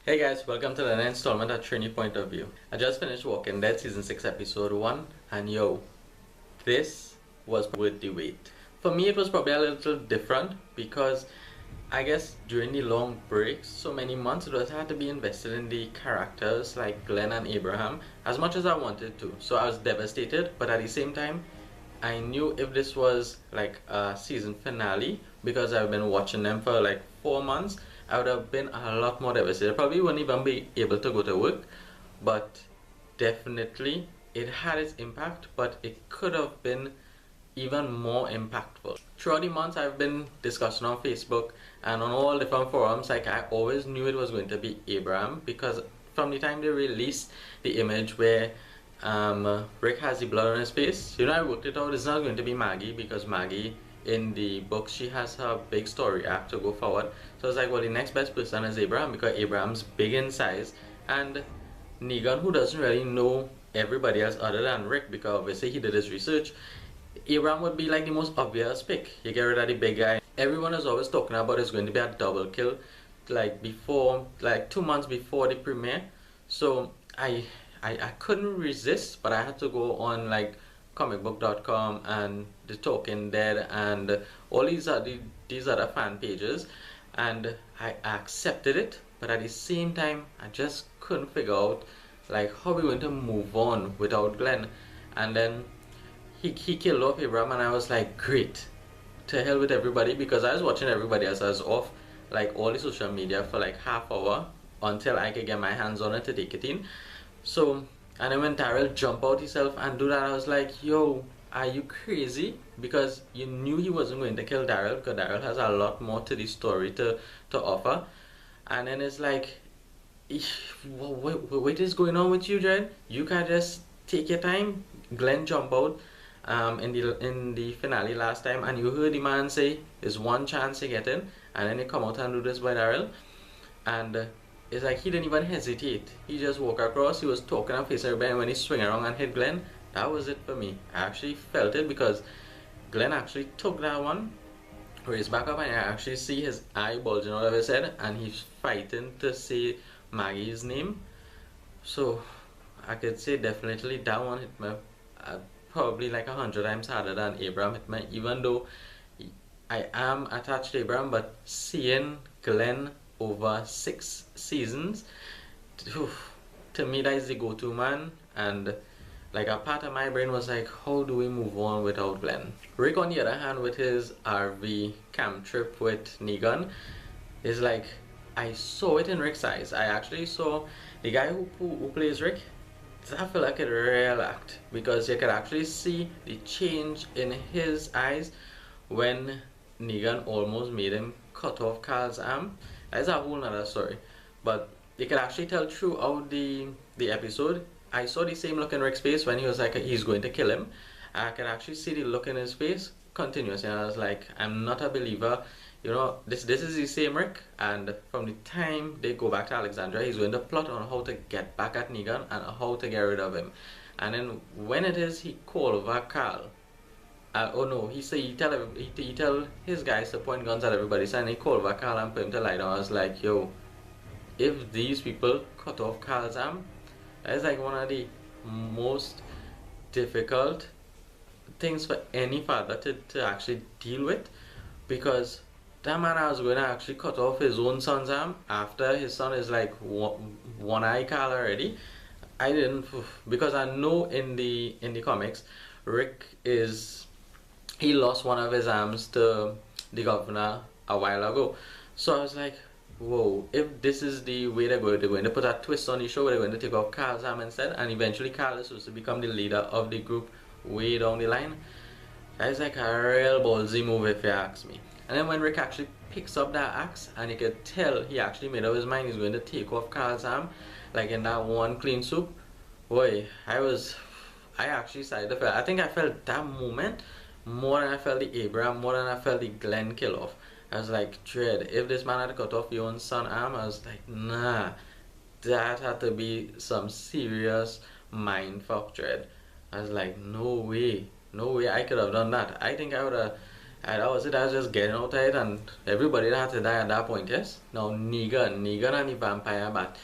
Hey guys, welcome to the next installment of Trini Point of View. I just finished Walking Dead Season 6 Episode 1 and yo, this was worth the wait. For me it was probably a little different because I guess during the long breaks, so many months, it was hard to be invested in the characters like Glenn and Abraham as much as I wanted to. So I was devastated, but at the same time I knew if this was like a season finale, because I've been watching them for like 4 months, I would have been a lot more devastated. Probably wouldn't even be able to go to work, but definitely it had its impact, but it could have been even more impactful. Throughout the months I've been discussing on Facebook and on all different forums, like I always knew it was going to be Abraham, because from the time they released the image where Rick has the blood on his face, I worked it out, it's not going to be Maggie, because Maggie in the book, she has her big story arc to go forward. So it's like, well, the next best person is Abraham, because Abraham's big in size, and Negan, who doesn't really know everybody else other than Rick, because obviously he did his research, Abraham would be like the most obvious pick. You get rid of the big guy. Everyone is always talking about it's going to be a double kill, like 2 months before the premiere. So I couldn't resist, but I had to go on like comicbook.com and the Talking Dead and all these other fan pages, and I accepted it. But at the same time, I just couldn't figure out like how we're going to move on without Glenn. And then he killed off Abraham, and I was like, great, to hell with everybody, because I was watching everybody else. I was off like all the social media for like half hour until I could get my hands on it to take it in. So, and then when Daryl jumped out himself and do that, I was like, yo, are you crazy? Because you knew he wasn't going to kill Daryl, because Daryl has a lot more to the story to offer. And then it's like, what is going on with you, Jared? You can just take your time. Glenn jumped out in the finale last time, and you heard the man say there's one chance to get in, and then he come out and do this by Daryl, and it's like he didn't even hesitate. He just walked across, he was talking and facing everybody, and when he swing around and hit Glenn, that was it for me. I actually felt it, because Glenn actually took that one, raised back up, and I actually see his eye bulging out of his head, and he's fighting to say Maggie's name. So I could say definitely that one hit me probably like 100 times harder than Abraham hit me, even though I am attached to Abraham. But seeing Glenn over 6 seasons, to me that is the go-to man, and like a part of my brain was like, how do we move on without Glenn? Rick, on the other hand, with his RV camp trip with Negan, is like, I saw it in Rick's eyes. I actually saw the guy who plays Rick. I feel like a real act, because you could actually see the change in his eyes when Negan almost made him cut off Carl's arm. That's a whole nother story, but you can actually tell throughout the episode. I saw the same look in Rick's face when he was like he's going to kill him. I can actually see the look in his face continuously, and I was like, I'm not a believer. This is the same Rick, and from the time they go back to Alexandria, he's going to plot on how to get back at Negan and how to get rid of him. And then when it is he call over Carl, oh no, he tell his guys to point guns at everybody, so and he called over Carl and put him to lie down. I was like, yo, if these people cut off Carl's arm, that is like one of the most difficult things for any father to actually deal with, because that man was going to actually cut off his own son's arm after his son is like one eye Carl already. I didn't, because I know in the comics, Rick he lost one of his arms to the governor a while ago. So I was like, whoa, if this is the way they're going to put a twist on the show, where they're going to take off Carl's arm instead, and eventually Carl is supposed to become the leader of the group way down the line. That is like a real ballsy move, if you ask me. And then when Rick actually picks up that axe, and you could tell he actually made up his mind he's going to take off Carl's arm, like in that one clean swoop, boy, I actually started to feel, I think I felt that moment more than I felt the Abraham, more than I felt the Glenn kill off. I was like, Dread, if this man had cut off your own son arm, I was like, nah, that had to be some serious mindfuck, Dread. I was like, no way I could have done that. I think I would have And that was it. I was just getting out of it, and everybody had to die at that point, yes? Now, Negan and the vampire bat.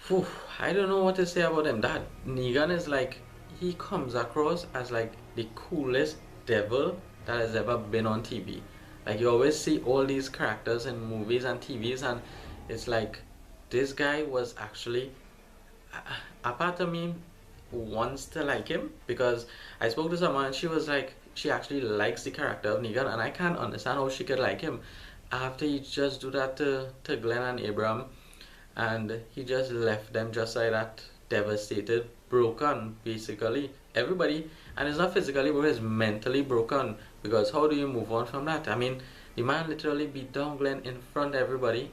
Whew, I don't know what to say about him. That Negan is like, he comes across as like the coolest devil that has ever been on TV. Like, you always see all these characters in movies and TVs, and it's like, this guy was actually, a part of me wants to like him, because I spoke to someone and she was like, she actually likes the character of Negan, and I can't understand how she could like him after he just do that to Glenn and Abraham, and he just left them just like that, devastated, broken, basically. Everybody, and it's not physically, but it's mentally broken, because how do you move on from that? I mean, the man literally beat down Glenn in front of everybody,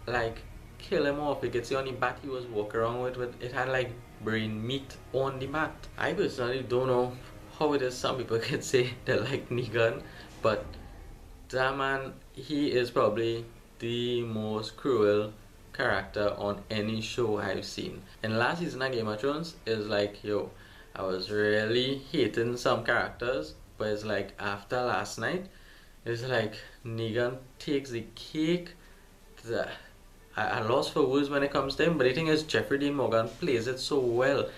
like, kill him off. You could see on the bat he was walking around with it had like brain meat on the mat. I personally don't know how it is some people can say they like Negan, but that man, he is probably the most cruel character on any show I've seen. In last season of Game of Thrones, it's like, yo, I was really hating some characters, but it's like after last night, it's like Negan takes the cake. I lost for words when it comes to him, but the thing is, Jeffrey Dean Morgan plays it so well.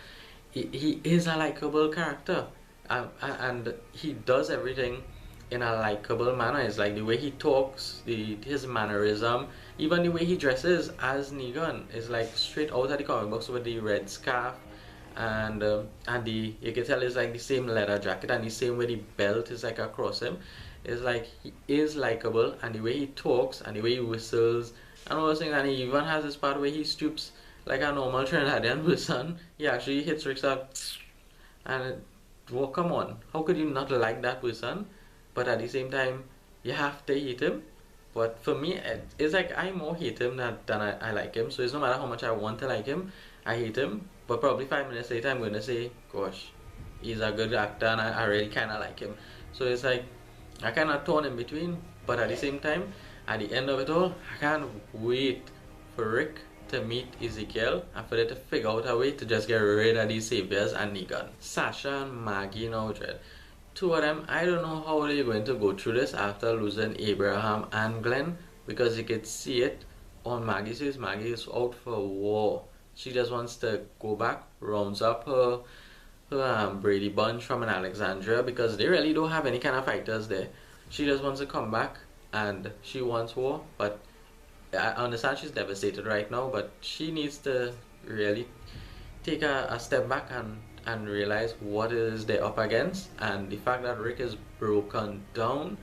He is a likable character, and he does everything in a likable manner. It's like the way he talks, his mannerism, even the way he dresses as Negan is like straight out of the comic books, with the red scarf, and the, you can tell it's like the same leather jacket, and the same way the belt is like across him. It's like he is likable, and the way he talks and the way he whistles and all those things, and he even has this part where he stoops like a normal Trinidadian person. He actually hits Rick's up, and well, come on, how could you not like that person? But at the same time, you have to hate him. But for me, it's like I more hate him than I like him. So it's no matter how much I want to like him, I hate him. But probably 5 minutes later, I'm going to say, gosh, he's a good actor, and I really kind of like him. So it's like, I kind of torn in between. But at the same time, at the end of it all, I can't wait for Rick to meet Ezekiel and for them to figure out a way to just get rid of these saviors and Negan. Sasha and Maggie now, Dread. Two of them, I don't know how they're going to go through this after losing Abraham and Glenn, because you could see it on Maggie's face. Maggie is out for war. She just wants to go back, rounds up her Brady Bunch from Alexandria, because they really don't have any kind of fighters there. She just wants to come back, and she wants war. But I understand she's devastated right now, but she needs to really take a step back and realize what it is they're up against, and the fact that Rick is broken down.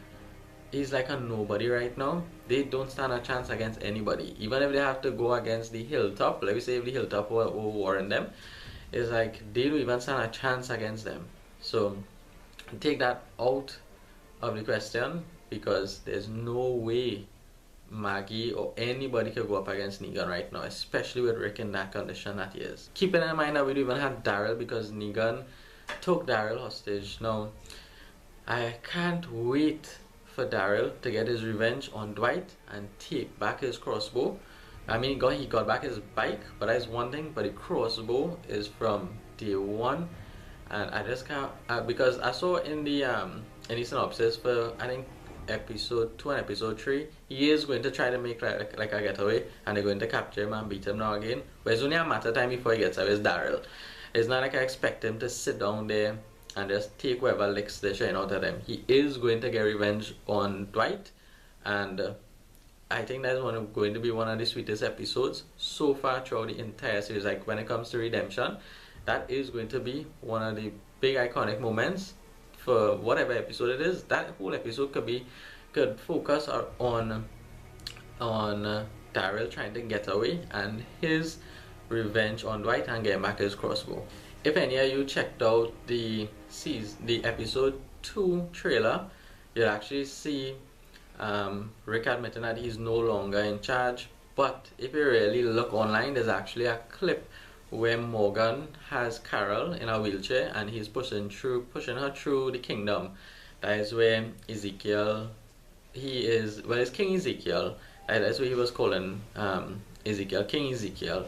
He's like a nobody right now. They don't stand a chance against anybody, even if they have to go against the Hilltop. Let me say if the Hilltop were warring them, it's like they don't even stand a chance against them. So take that out of the question, because there's no way Maggie or anybody could go up against Negan right now, especially with Rick in that condition that he is. Keeping in mind that we don't even have Daryl, because Negan took Daryl hostage. Now, I can't wait for Daryl to get his revenge on Dwight and take back his crossbow. I mean, he got back his bike, but that's one thing, but the crossbow is from day one, and I just can't, because I saw in the synopsis for, I think, episode 2 and episode 3, he is going to try to make like a getaway, and they're going to capture him and beat him now again. But it's only a matter of time before he gets away. It's Daryl. It's not like I expect him to sit down there and just take whoever licks the shine out of them. He is going to get revenge on Dwight, and I think that's going to be one of the sweetest episodes so far throughout the entire series. Like, when it comes to redemption, that is going to be one of the big iconic moments for whatever episode it is. That whole episode could focus on Daryl trying to get away and his revenge on Dwight and getting back his crossbow. If any of you checked out the episode 2 trailer, you'll actually see Rick admitting that he's no longer in charge. But if you really look online, there's actually a clip where Morgan has Carol in a wheelchair and he's pushing her through the kingdom. That is where Ezekiel, it's King Ezekiel. That's what he was calling Ezekiel, King Ezekiel.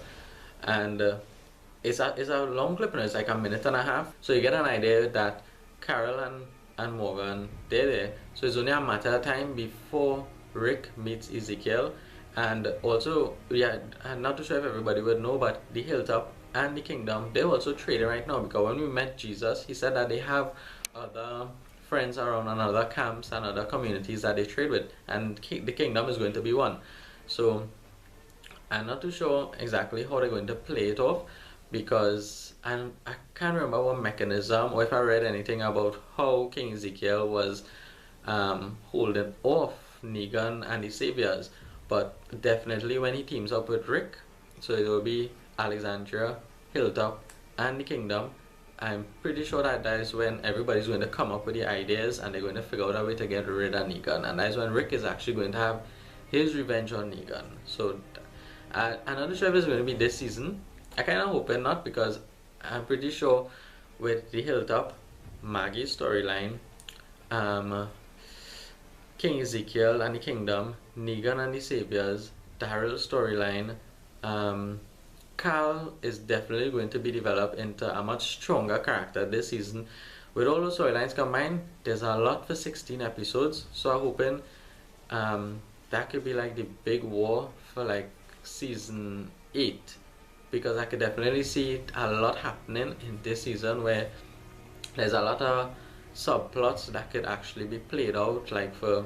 And it's a long clip, and it's like a minute and a half. So you get an idea that Carol and and Morgan, they're there. So it's only a matter of time before Rick meets Ezekiel. And also, yeah, I'm not too sure if everybody would know, but the Hilltop and the Kingdom, they're also trading right now, because when we met Jesus, he said that they have other friends around and other camps and other communities that they trade with, and the Kingdom is going to be one. So I'm not too sure exactly how they're going to play it off, because I can't remember what mechanism, or if I read anything about how King Ezekiel was holding off Negan and the Saviors. But definitely when he teams up with Rick, so it will be Alexandria, Hilltop, and the Kingdom. I'm pretty sure that that is when everybody's going to come up with the ideas, and they're going to figure out a way to get rid of Negan, and that is when Rick is actually going to have his revenge on Negan. So I'm not sure if it's going to be this season. I kind of hoping not, because I'm pretty sure with the Hilltop, Maggie's storyline, King Ezekiel and the Kingdom, Negan and the Saviors, Daryl's storyline, Carl is definitely going to be developed into a much stronger character this season. With all those storylines combined, there's a lot for 16 episodes, so I'm hoping that could be like the big war for like season 8, because I could definitely see a lot happening in this season, where there's a lot of subplots that could actually be played out like for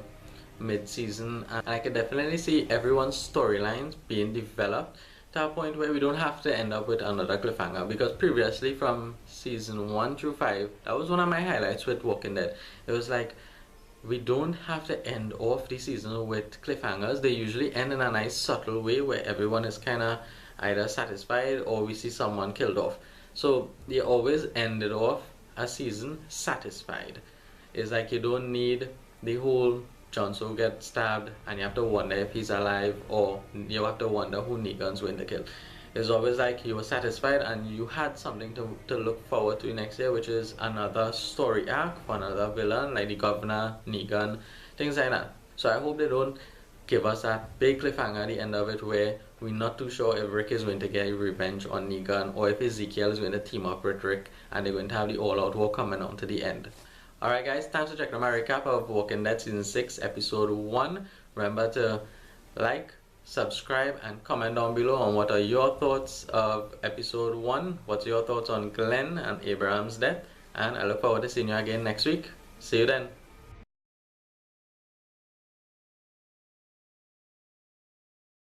mid-season, and I could definitely see everyone's storylines being developed to a point where we don't have to end up with another cliffhanger, because previously from season 1 through 5, that was one of my highlights with Walking Dead. It was like, we don't have to end off the season with cliffhangers. They usually end in a nice subtle way where everyone is kind of either satisfied or we see someone killed off. So they always ended off a season satisfied. It's like you don't need the whole Jon Snow gets stabbed and you have to wonder if he's alive, or you have to wonder who Negan's going to kill. It's always like you were satisfied and you had something to look forward to next year, which is another story arc for another villain, like the governor, Negan, things like that. So I hope they don't give us that big cliffhanger at the end of it where we're not too sure if Rick is going to get revenge on Negan, or if Ezekiel is going to team up with Rick and they're going to have the all-out war coming on to the end. Alright guys, thanks for checking out my recap of Walking Dead Season 6 Episode 1. Remember to like, subscribe, and comment down below on what are your thoughts of Episode 1. What's your thoughts on Glenn and Abraham's death? And I look forward to seeing you again next week. See you then.